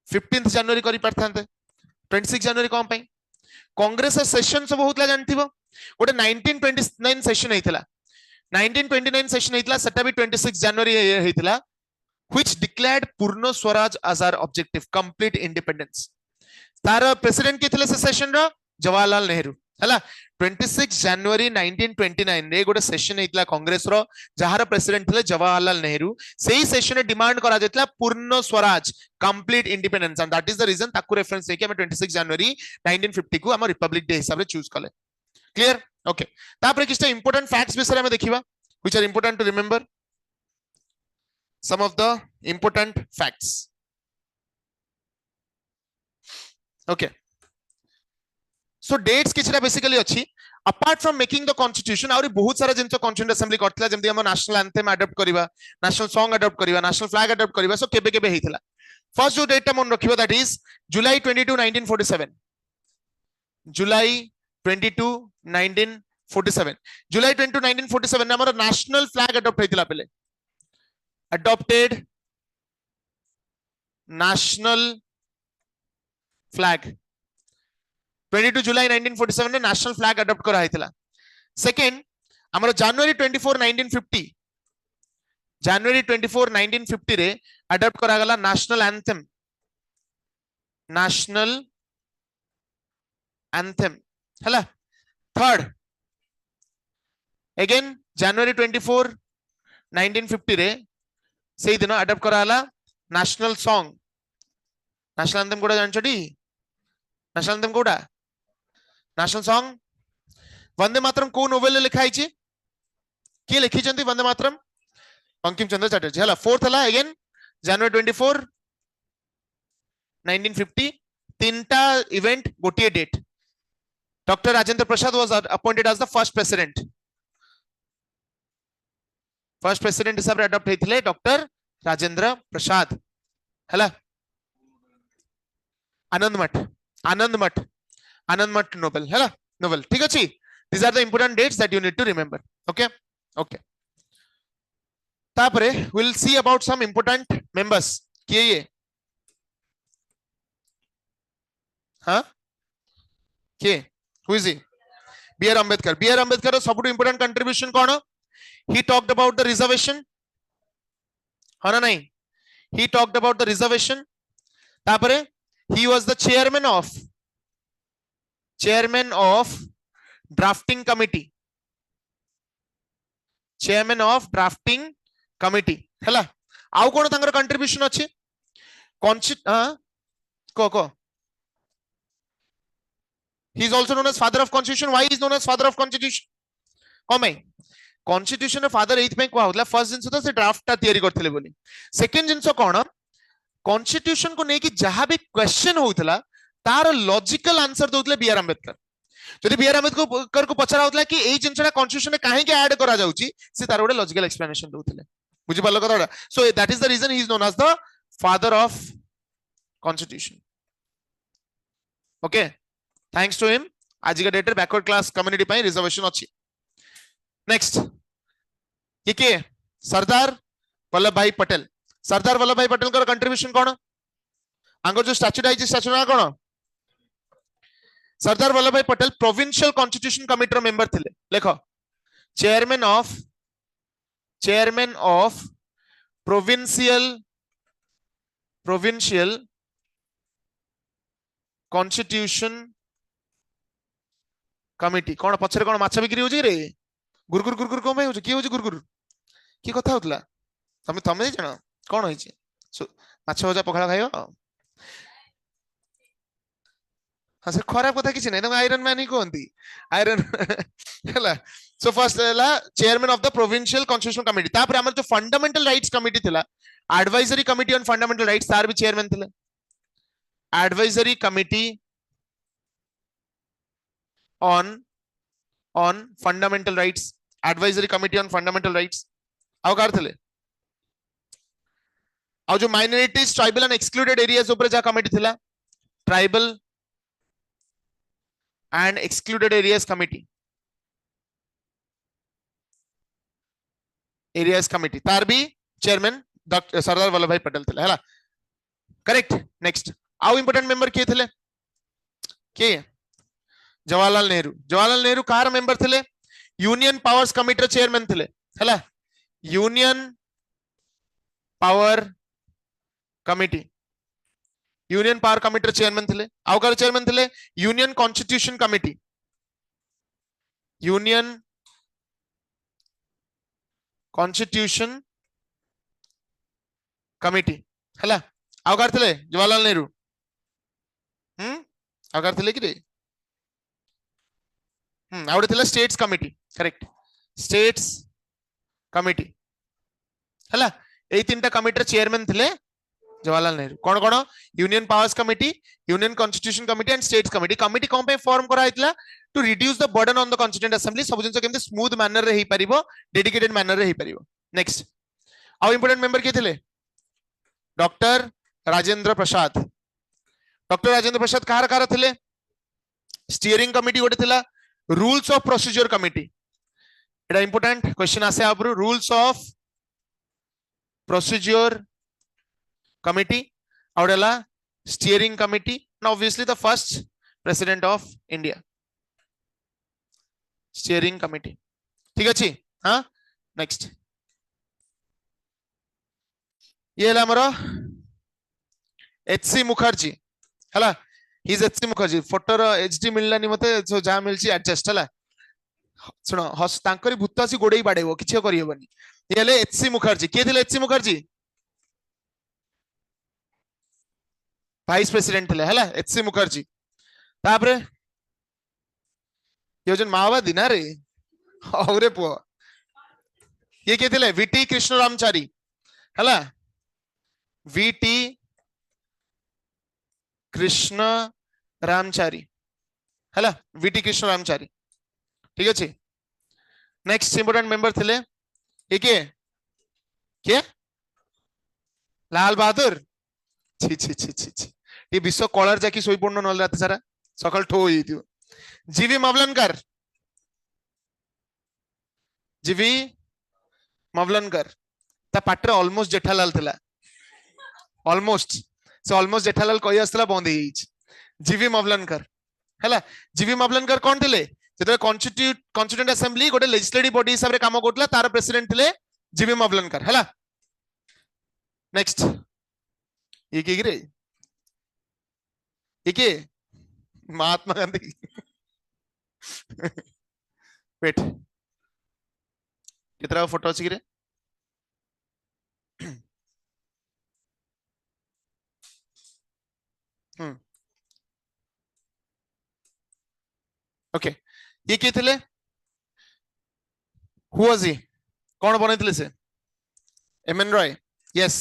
S1: 15th जनवरी करि परथांते 26 जनवरी कोन पई कांग्रेस सेशन सब होतला जानथिबो गोटे 1929 सेशन हेतिला 1929 सेशन हेतिला सेटा भी 26 जनवरी हेतिला which declared Purna Swaraj as our objective complete independence तार प्रेसिडेंट के थिले से सेशन रो जवाहरलाल नेहरू हला 26 जनवरी 1929 रे गोटे सेशन हेतिला कांग्रेस रो जहार प्रेसिडेंट थिले जवाहरलाल नेहरू सेही सेशन रे डिमांड करा जेतला Purna Swaraj complete independence and that is the reason ताकू रेफरेंस देके हम 26 जनवरी 1950 को हम रिपब्लिक डे हिसाब रे चूज कले क्लियर ओके तापर किछटा इंपोर्टेंट फैक्ट्स विषय में देखिबा which are important to remember some of the important facts okay so dates किछटा बेसिकली अछि apart from making the constitution और बहुत सारा जिंस कॉन्स्टिट्यूएंट असेंबली करथला जेमति हम नेशनल एंथम अडॉप्ट करिवा नेशनल सॉन्ग अडॉप्ट करिवा नेशनल फ्लैग अडॉप्ट करिवा सो केबे केबे हेतिला फर्स्ट जो डेट मन रखिबा दैट इज जुलाई 22 1947 जुलाई 22 1947 जुलाई 22 1947 ने हमर नेशनल फ्लैग अडॉप्ट हेतिला पले अडॉप्टेड नेशनल फ्लैग 22 जुलाई 1947 ने नेशनल फ्लैग अडॉप्ट करा हेतिला सेकंड हमर जनवरी 24 1950 जनवरी 24 1950 रे अडॉप्ट करा गला नेशनल एंथम हला थर्ड अगेन जनवरी 24 1950 रे सेही दिन अडॉप्ट करा हला नेशनल सॉन्ग नेशनल एंथम कोडा जानछटी नेशनल एंथम कोडा नेशनल सॉन्ग वंदे मातरम को नोवेल लिखा हिची के लिखि चंती वंदे मातरम बंकिम चंद्र चटर्जी हला फोर्थ हला अगेन जनवरी 24 1950 तीनटा इवेंट गोटिए date doctor Rajendra Prasad was appointed as the first president हिसाब रे अडॉप्ट हेथिले डॉक्टर राजेंद्र प्रसाद हला आनंद मठ नोबेल हला नोबेल ठीक अछि these are the important dates that you need to remember okay तापरे we'll see about some important members किए ये हाँ के who is he B.R. Ambedkar सबुठु important contribution कौन he talked about the reservation हाँ ना नहीं he talked about the reservation तापरे he was the chairman of drafting committee हला आउ कोन तांगर कंट्रीब्यूशन अछि को he is also known as father of constitution why he is known as father of constitution कौन कॉन्स्टिट्यूशन फादर एइथ कुआ होतला फर्स्ट जिंस तो से ड्राफ्ट तैयारी करथिले बोली सेकंड जिंस कोन कॉन्स्टिट्यूशन को नेकी जहां भी क्वेश्चन होतला तार लॉजिकल आंसर दोतले बी आर अंबेडकर जदि बी आर अंबेडकर को पचरा होतला कि एई जिंसटा कॉन्स्टिट्यूशन में काहे के ऐड करा जाउची से तार गोटे लॉजिकल एक्सप्लेनेशन दोतले बुझि पालो कथा so that is the reason he is known as the father of constitution okay thanks to him आज का डेट रे बैकवर्ड क्लास कम्युनिटी पई रिजर्वेशन अछि नेक्स्ट ये के सरदार वल्लभ भाई पटेल सरदार वल्लभ भाई पटेल का कंट्रीब्यूशन कौन आंगर जो स्टैच्यू आई स्टैच्यू ना कौन Sardar Vallabh bhai Patel provincial constitution committee रो मेंबर थिले देखो chairman of provincial constitution committee कौन पछरे कौन माछ बिक्री होजी रे गुरगुर गुरगुर कोम भाई होजी की होजी गुरगुर की कथा होतला तमे तमे जानो कौन होइछि माछ भजा पखाला खाइयो हाँ सर खराब कथा किसी नहीं आयरन मैन ही कहती आयरन है so first chairman of the provincial constitution committee तापर हमर जो फंडामेंटल राइट्स कमिटी थिला advisory committee on fundamental rights तार भी चेयरमैन थिले advisory committee on fundamental rights advisory committee on fundamental rights आउ कार थिले आउ जो minorities tribal and excluded areas ऊपर जा कमिटी थिला tribal and excluded areas committee तार भी चेयरमैन सरदार वल्लभ भाई पटेल थे है करेक्ट नेक्स्ट आउ इंपोर्टेंट मेंबर किए थे के जवाहरलाल नेहरू कार मेंबर थे यूनियन पावर्स कमिटी चेयरमैन थे है union power committee union power committee chairman थे आउ कार चेयरमैन थे यूनियन कॉन्स्टिट्यूशन कमिटी है आउ कार थे जवाहरलाल नेहरू आउ कार थे कि रे आउ थे states committee correct states committee है ये तीन कमिटी चेयरमैन थे जवाहरलाल नेहरू कौन कौन union powers committee union constitution committee and states committee कौन पे फॉर्म करा हितला to reduce the burden on the constituent assembly सब जिंस केमते स्मूथ मैनर रे ही परिबो डेडिकेटेड मैनर रे ही परिबो नेक्स्ट आउ इंपोर्टेंट मेंबर के थिले डॉक्टर राजेंद्र प्रसाद कहार थिले स्टीयरिंग कमिटी गोटे थिला रूल्स ऑफ प्रोसीजर कमिटी एटा इंपोर्टेंट क्वेश्चन आसे आपरु रूल्स ऑफ प्रोसीजर कमिटी आउडला steering committee and obviously the first president of India स्टीयरिंग कमिटी ठीक अछि हाँ नेक्स्ट ये हला हमरो एचसी मुखर्जी हला he is HC Mukherjee photo रो एचडी मिललानी मते जो जा मिलची एडजस्ट हला सुनो हस तांकरी भूत आसी गोडेई बाडेबो किछ करियबनी ये हले एचसी मुखर्जी के थिले एचसी मुखर्जी वाइस प्रेसिडेंट थे है एचसी मुखर्जी तापरे ये जन माओवादी ना रे औरे पुओ ये के थे वीटी कृष्ण रामचारी है वीटी कृष्ण रामचारी है वीटी कृष्ण रामचारी ठीक अच्छे नेक्स्ट इंपोर्टेंट मेंबर थे ये के लाल बहादुर छी छी छी छी छी ये विश्व कलर जाकी सोई पड़नो नल रात सारा सकाल ठो होई दियो जीवी मवलनकर ता पाटरे ऑलमोस्ट जेठालाल थिला ऑलमोस्ट जेठालाल कहि आसला बंद हे जीवी मवलनकर हैला जीवी मवलनकर कोन थिले जेते कॉन्स्टिट्यूएंट असेंबली गोटे लेजिस्लेटिव बॉडी हिसाब रे काम करतला तार प्रेसिडेंट थिले जीवी मवलनकर हैला नेक्स्ट ये के रे ये के महात्मा गांधी वेट कितना फोटो अच्छी रे ओके ये के थिले हु वाज ही कौन बनैतिले से एम एन रॉय यस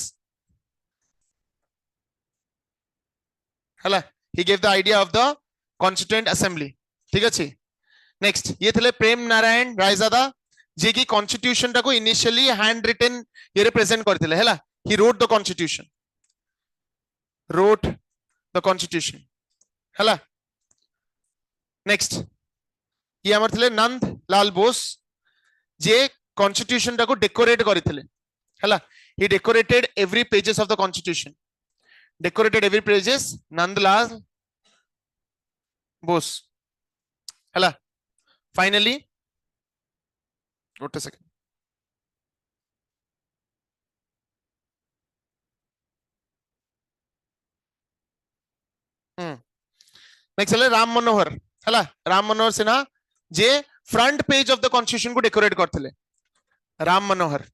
S1: हला he gave the idea of the constituent assembly ठीक अछि नेक्स्ट ये थे प्रेम नारायण रायजादा जे की कॉन्स्टिट्यूशन टाको इनिशियली हैंड रिटन ये रिप्रेजेंट करथिले हैला he wrote the constitution हैला नेक्स्ट ये हमर थिले नंद लाल बोस जे कॉन्स्टिट्यूशन टाको डेकोरेट करथिले हैला he decorated every pages of the constitution Nandlal Bose हैला फाइनली गोटे सेकंड नेक्स्ट है राम मनोहर हैला राम मनोहर सिन्हा जे front page of the constitution को डेकोरेट करथिले राम मनोहर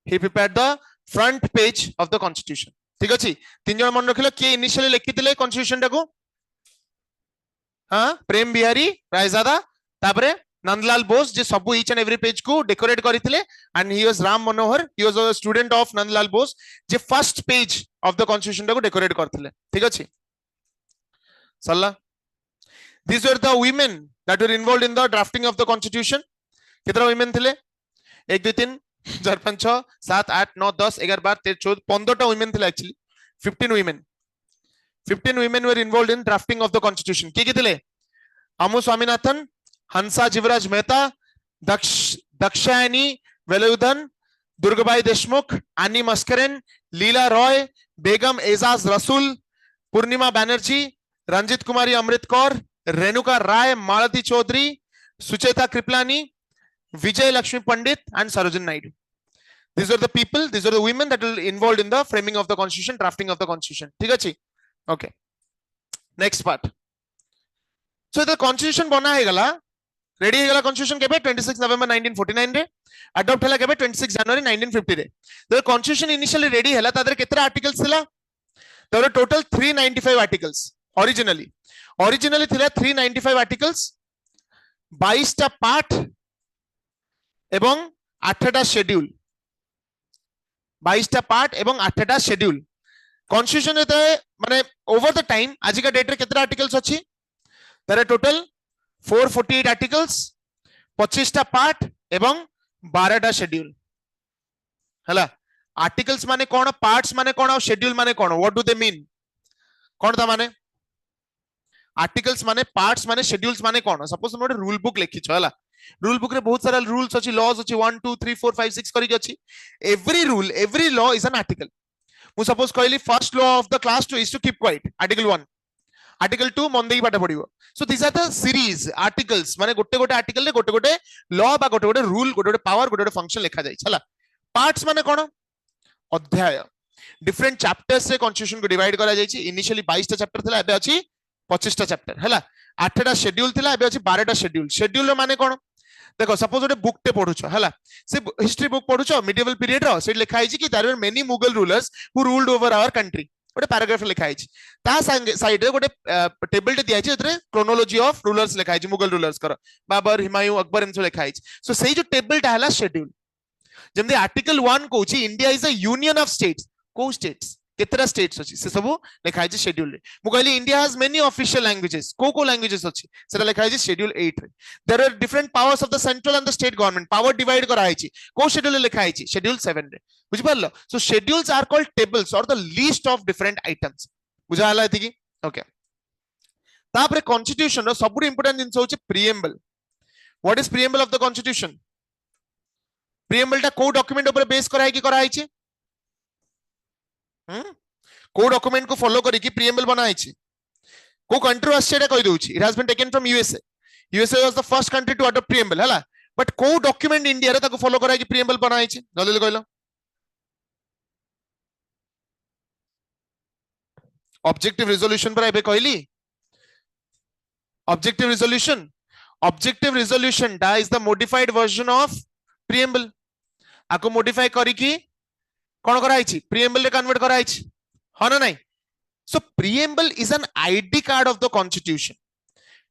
S1: he prepared the front page of the constitution ठीक अछि तीन जन मन रखिलो के इनिशियली लिखिथिले कॉन्स्टिट्यूशन टाको हां प्रेम बिहारी रायजादा तापरे नंदलाल बोस जे सब ईच एंड एवरी पेज को डेकोरेट करथिले and he was Ram Manohar he was a student of Nandlal Bose J first page of the constitution टाको डेकोरेट करथिले ठीक अछि सल्ला these were the women that were involved in the drafting of the constitution कितना women थिले 1 2 3 4 5 6 7 8 9 10 11 12 13 14 15टा women थिले actually 15 women were involved in drafting of the constitution के थिले अमु स्वामीनाथन हंसा जीवराज मेहता दक्षायनी वेलुधन दुर्गाबाई देशमुख आनी मस्करेन लीला रॉय बेगम एजाज रसूल पूर्णिमा बैनर्जी रंजित कुमारी अमृत कौर रेणुका राय मालती चौधरी सुचेता कृपलानी विजय लक्ष्मी पंडित and Sarojini Naidu these are the people these are the women that were involved in the framing of the constitution drafting of the constitution ठीक अछि okay next part so the constitution बना हे गला रेडी हे गला constitution केबे 26 नवंबर 1949 रे अडॉप्ट हला केबे 26 जनवरी 1950 रे the constitution initially ready हला तादर केतरा आर्टिकल्स थिला there were total 395 articles originally थिला 395 articles 22 टा पार्ट एवं 8टा शेड्यूल 22 टा पार्ट एवं 8टा शेड्यूल कॉन्स्टिट्यूशन एते माने ओवर द टाइम आज का डेट रे केतरा आर्टिकल्स अछि देयर आर टोटल 448 आर्टिकल्स 25 टा पार्ट एवं 12टा शेड्यूल हला आर्टिकल्स माने कोन पार्ट्स माने कोन और शेड्यूल माने कोन व्हाट डू दे मीन कोन ता माने आर्टिकल्स माने पार्ट्स माने शेड्यूल्स माने कोन सपोज मोटे रूल बुक लिखि छ हला रूल बुक रे बहुत सारा रूल्स अछि लॉज अछि 1 2 3 4 5 6 करी अछि every rule every law is an article मु सपोज कहली first law of the class 2 is to keep quiet article 1 article 2 मन देई पाठ पडिबो so this are the series articles माने गोटे गोटे आर्टिकल रे गोटे गोटे लॉ बा गोटे गोटे रूल गोटे गोटे पावर गोटे गोटे फंक्शन लिखा जाय छला पार्ट्स माने कोन अध्याय डिफरेंट चैप्टर्स रे कॉन्स्टिट्यूशन को डिवाइड करा जाय छी इनिशियली 22 टा चैप्टर थिला एबे अछि 25 टा चैप्टर हला 8टा शेड्यूल थिला एबे अछि 12टा शेड्यूल माने कोन देखो सपोज गोटे बुक टे पढुछ हला से हिस्ट्री बुक पढुछ मिडिवल पीरियड रो से लिखा है कि there were many Mughal rulers who ruled over our country गोटे पैराग्राफ लिखा है ता साइड रे गोटे टेबल टे दिया है एतरे क्रोनोलॉजी ऑफ रूलर्स लिखा है मुगल रूलर्स कर बाबर हुमायूं अकबर इनसो लिखा है सो सेही जो टेबल टा हला शेड्यूल जेमदे आर्टिकल 1 कोची India is a union of states को स्टेट्स केतरा स्टेट्स अछि से सब लिखा है शेड्यूल रे मु कहली India has many official languages को लैंग्वेजेस अछि सेटा लिखा है शेड्यूल 8 रे there are different powers of the central and the state government power divide करा है को शेड्यूल लिखा है शेड्यूल 7 रे बुझ पारलो सो शेड्यूल्स आर कॉल्ड टेबल्स और the list of different items बुझा हला एति की ओके तापरे कॉन्स्टिट्यूशन रो सबुड इंपोर्टेंट दिन होछि preamble what is preamble of the constitution preamble टा को डॉक्यूमेंट ऊपर बेस करा है कि करा है को डॉक्यूमेंट को फॉलो करी कि प्रीएम्बल बना है को कंट्री वास सेटा कहि दोछि it has been taken from USA was the first country to adopt preamble हला बट को डॉक्यूमेंट इंडिया रे ताको फॉलो करा कि प्रीएम्बल बना है जल्दी कहलो ऑब्जेक्टिव रिजोल्यूशन पर एबे कहली ऑब्जेक्टिव रिजोल्यूशन दा is the modified version of preamble आको मॉडिफाई करी कि कौन कराई प्रीएम्बल रे कन्वर्ट कराई हाँ ना नहीं so preamble is an ID card of the constitution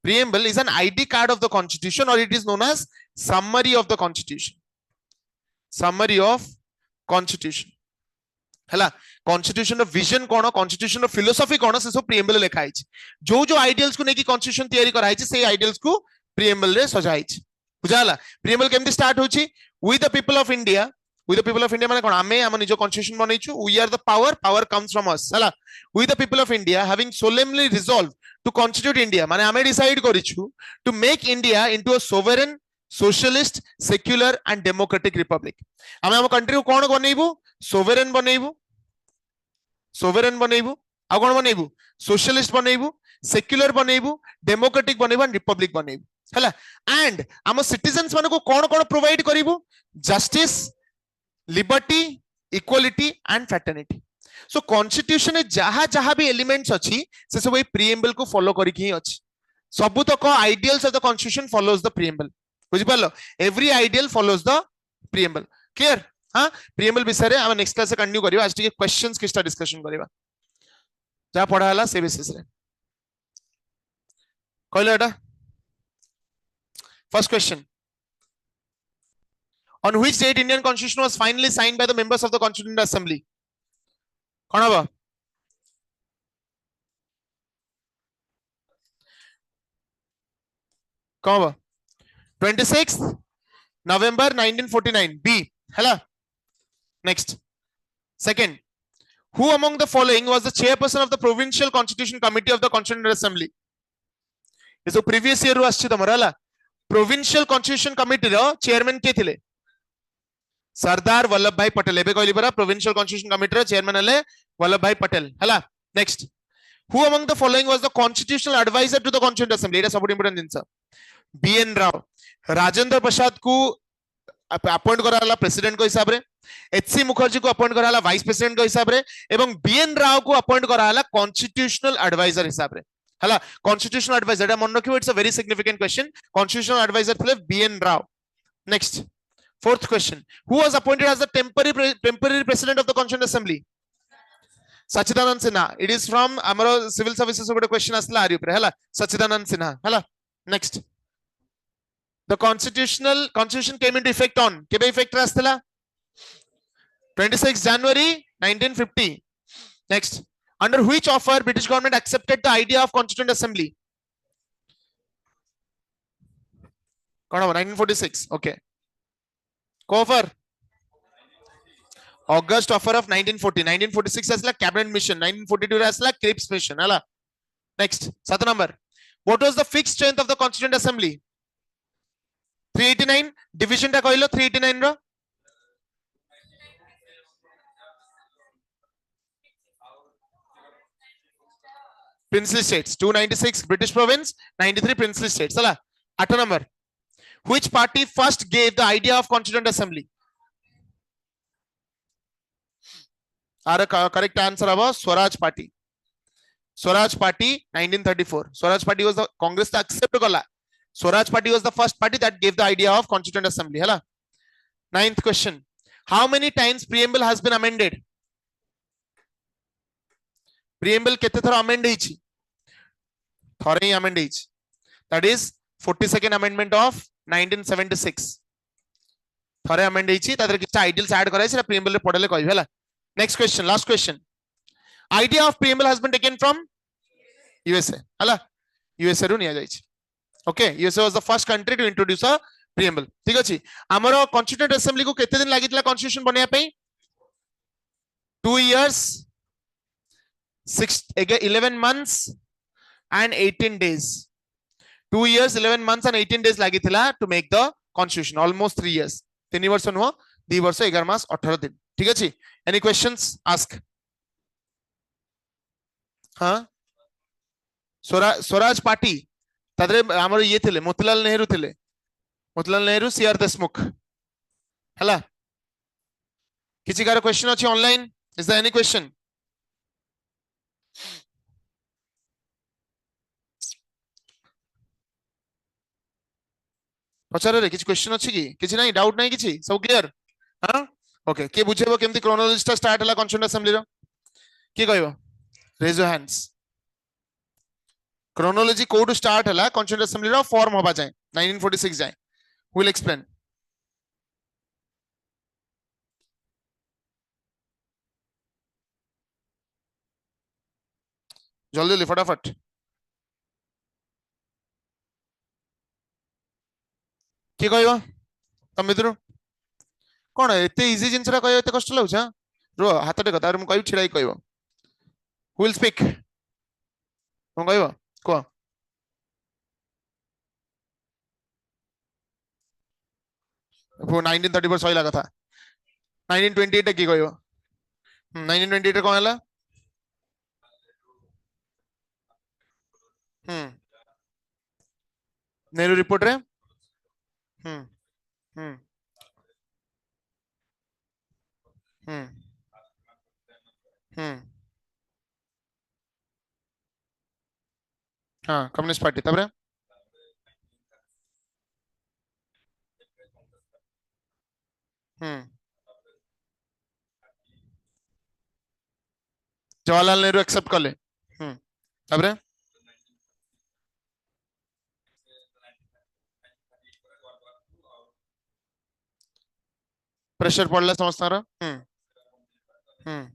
S1: Preamble is an ID card of the constitution, or it is known as summary of the constitution. Summary of constitution. हला कॉन्स्टिट्यूशन रो विजन कोन, कॉन्स्टिट्यूशन रो फिलोसॉफी कोन, से सब प्रीएम्बल ले लिखा है। जो जो आइडियल्स को नेकी कॉन्स्टिट्यूशन तैयारी करा है से आइडियल्स को प्रीएम्बल रे सजा है। बुझाला प्रीएम्बल केमती स्टार्ट होची, we the people of India. We the people of India माने कोन, आमे हम निजो कॉन्स्टिट्यूशन बनैछु, we are the power, power comes from us. हला we the people of India having solemnly resolve to constitute India, माने आमे डिसाइड करिछु to make India into a sovereign, socialist, secular and democratic republic. आमे हम कंट्री को कोन बनेइबु, सोवरेन बनेइबु, सोवरेन बनेइबु, आ कोन बनेइबु, सोशलिस्ट बनेइबु, सेक्युलर बनेइबु, डेमोक्रेटिक बनेइबु एंड रिपब्लिक बनेइबु। हला एंड हम सिटीजन्स माने को कोन कोन प्रोवाइड करिवु, justice, liberty, equality and fraternity. So constitution में जहां जहां भी एलिमेंट्स अछि से सब ए प्रीएम्बल को फॉलो करिक ही अछि। सब तक ideals of the constitution follows the preamble. बुझि पालो, every ideal follows the preamble. Clear? हाँ, प्रीएम्बल विषय रे हम नेक्स्ट क्लास से कंटिन्यू करिवा। आज टिके क्वेश्चंस किस्टा डिस्कशन करिवा, जा पढ़ा हला से बेसिस रे कहले। एटा first question, on which date Indian constitution was finally signed by the members of the Constituent Assembly? कौन हबा? कौन हबा? 26th November 1949 B हला। Next, second, who among the following was the chairperson of the Provincial Constitution Committee of the Constituent Assembly? ये जो previous year रो आछि तमरा हला, Provincial Constitution Committee रो chairman के थिले? सरदार वल्लभ भाई पटेल। एबे कहली परा प्रोविंशियल कॉन्स्टिट्यूशन कमिटी रो चेयरमैन हले वल्लभ भाई पटेल। हला next, who among the following was the constitutional adviser to the constituent assembly? एटा सब important things. B N Rau. Rajendra Prasad को अपॉइंट करा हला प्रेसिडेंट को हिसाब रे, एचसी मुखर्जी को अपॉइंट करा हला वाइस प्रेसिडेंट को हिसाब रे, एवं बीएन राव को अपॉइंट करा हला कॉन्स्टिट्यूशनल एडवाइजर हिसाब रे। हला कॉन्स्टिट्यूशनल एडवाइजर एटा मन रखियो, it's a very significant question. Constitutional adviser थे B N Rao. Next, fourth question, who was appointed as the temporary president of the Constituent Assembly? Sachidanand Sinha. It is from amaro civil services gote question asla ari upre hela, Sachidanand Sinha hela। Next, the constitution came into effect on kebe effect rastela 26 January 1950। Next, under which offer British government accepted the idea of Constituent Assembly? कौन 1946? okay, offer August offer of 1940। 1946 asla cabinet mission, 1942 asla Cripps mission hela। Next, 7 number, what was the fixed strength of the Constituent Assembly? 389। division ta कहलो 389 रो princely states, 296 British province, 93 princely states hela। 8 number, which party first gave the idea of Constituent Assembly? Our correct answer was Swaraj Party। Swaraj Party 1934। Swaraj Party was the Congress that accept kala। Swaraj Party was the first party that gave the idea of Constituent Assembly hela। 9th question, how many times preamble has been amended? Preamble kete thara amend heichi? Thore hi amend heichi, that is 42nd amendment of 1976। थरे अमेंड हेची, तादर किछटा आइडियल्स ऐड कराइ सेटा प्रीएम्बल रे पढले कहबे हला। Next question, last question, idea of preamble has been taken from USA हला। यूएसए रो निया जाइछि। Okay, USA was the first country to introduce a preamble. ठीक अछि, हमरो कॉन्स्टिट्यूएंट असेंबली को केते दिन लागितला कॉन्स्टिट्यूशन बनिया पे? 2 years 11 months and 18 days। 2 years 11 months and 18 days lagi thila to make the constitution, almost 3 years। 3 वर्ष नुह 2 वर्ष 11 मास 18 दिन। ठीक अछि, any questions ask? हाँ, स्वराज पार्टी तादरे हमर ये थिले मोतीलाल नेहरू सीआर देशमुख हला। किछि कार क्वेश्चन अछि online? Is there any question? पचारे किसी क्वेश्चन अछि कि किछि नहीं, डाउट नहीं किछि, सब क्लियर? हां ओके, के बुझेबो केमती क्रोनोलॉजी स्टार्ट हला कॉन्स्टिट्यूएंट असेंबली रो? के कहबो? Raise your hands. क्रोनोलॉजी कोड स्टार्ट हला कॉन्स्टिट्यूएंट असेंबली रो फॉर्म होबा जाए 1946 जाए विल एक्सप्लेन जल्दी जल्दी फटाफट किए कहबो तम भितर कौन एते इजी जिनसरा कहबो एते कष्ट लागछ रो हाथ टे कथा मु कहबी छिड़ाई कहबो विल स्पीक कौन कहबो को 1934 सहिला कथा 1928 की कहबो 1928 कौन हला हम्म नेहरू रिपोर्ट रे हम्म हम्म हम्म हम्म हाँ कम्युनिस्ट पार्टी तबरे हम्म जवाहरलाल नेहरू एक्सेप्ट कले तबरे प्रेशर पड़ला समस्त हम्म हम्म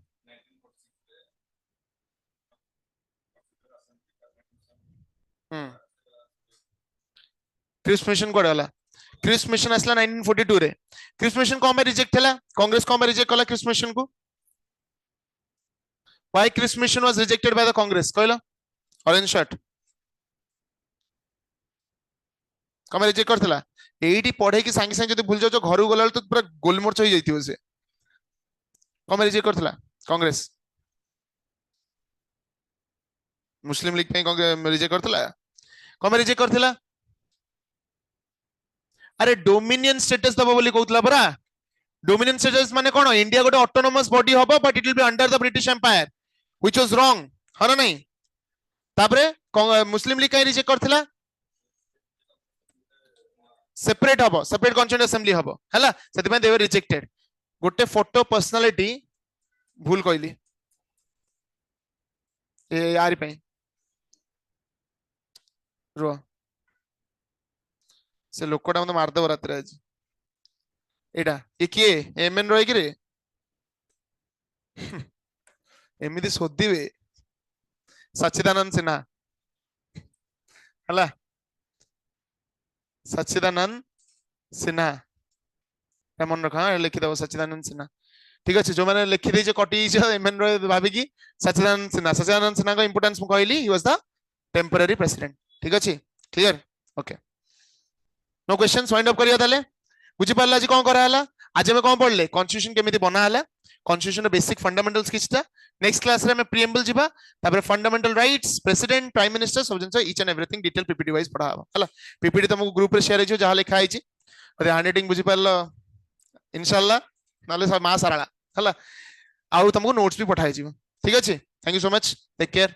S1: क्रिप्स मिशन कोड वाला क्रिप्स मिशन असला 1942 रे क्रिप्स मिशन को में रिजेक्ट हला कांग्रेस को में रिजेक्ट कला क्रिप्स मिशन को why Cripps mission was rejected by the Congress कहला ऑरेंज शर्ट कमे रिजेक्ट करथला एईटी पढ़े कि सांगे सांगे जदी भूल जाओ घर गला तो पूरा गोलमोर्च हो जाइथियो से कमे रिजेक्ट करथला कांग्रेस मुस्लिम लीग पे कांग्रेस रिजेक्ट करथला कमे रिजेक्ट करथला अरे डोमिनियन स्टेटस दबो बोली कहउतला परा डोमिनियन स्टेटस माने कोन इंडिया गोटे ऑटोनोमस बॉडी होबो but it will be under the British empire which was wrong हना नहीं तापरे मुस्लिम लीग काई रिजेक्ट करथला सेपरेट हबो सेपरेट कॉन्स्टिट्यूएंट असेंबली हबो हला सेति में दे वर रिजेक्टेड गोटे फोटो पर्सनालिटी भूल कहली ए यार पे रो से लोकटा मते मार दब रात रे आज एटा ए किए एमएन रोय कि रे एमिति सोदिबे सच्चिदानंद सिन्हा हला सच्चिदानंद सिन्हा मन रखा लिखिदब सच्चिदानंद सिन्हा ठीक अच्छे जो मैंने लिखि दे कटि एमएन रॉय भाविकी सच्चिदानंद सिन्हा का इंपोर्टेंस मु कहली he was the temporary president ठीक अच्छे clear okay no questions wind up करिया ताले बुझी पारला आज कोन करा हला आज हम कोन पढ़ले कॉन्स्टिट्यूशन केमिति बना हला कॉन्स्टिट्यूशन बेसिक फंडामेंटल्स किछटा नेक्स्ट क्लास रे हम प्रीएम्बल जिबा तापर fundamental rights president prime minister सब जन each and everything detail PPT wise पढ़ा हला पीपीटी तुमको ग्रुप रे शेयर हिजो जहा लिखा हिची अरे हैंडराइटिंग बुझी पारला इंशाल्लाह नाले मा साराला हला आउ तुमको नोट्स भी पठाई जीव ठीक अच्छे thank you so much take care